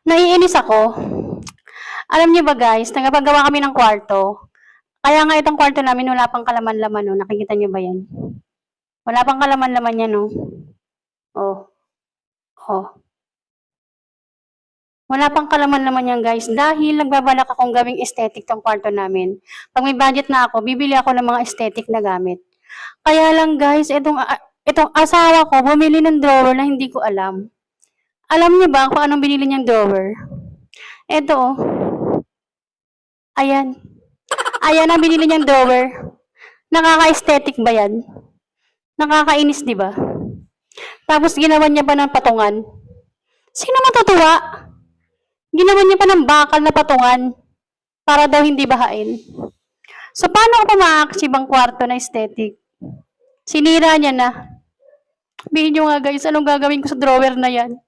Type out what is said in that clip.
Naiinis ako. Alam niyo ba guys, nagpagawa kami ng kwarto. Kaya nga itong kwarto namin wala pang kalaman-laman, no? Nakikita niyo ba yan? Wala pang kalaman-laman yan, no? Oh, oh. Wala pang kalaman-laman yan guys dahil nagbabalak akong gawing aesthetic tong kwarto namin. Pag may budget na ako, bibili ako ng mga aesthetic na gamit. Kaya lang guys, itong asawa ko bumili ng drawer na hindi ko alam. Alam niyo ba kung anong binili niyang drawer? Ito oh. Ayan. Ayan ang binili niyang drawer. Nakaka-aesthetic ba yan? Nakakainis, di ba? Tapos ginawa niya pa ng patungan. Sino matutuwa? Ginawa niya pa ng bakal na patungan para daw hindi bahain. So, paano ko pa ma-achieve ang kwarto na aesthetic? Sinira niya na. Sabihin niyo nga guys, anong gagawin ko sa drawer na yan?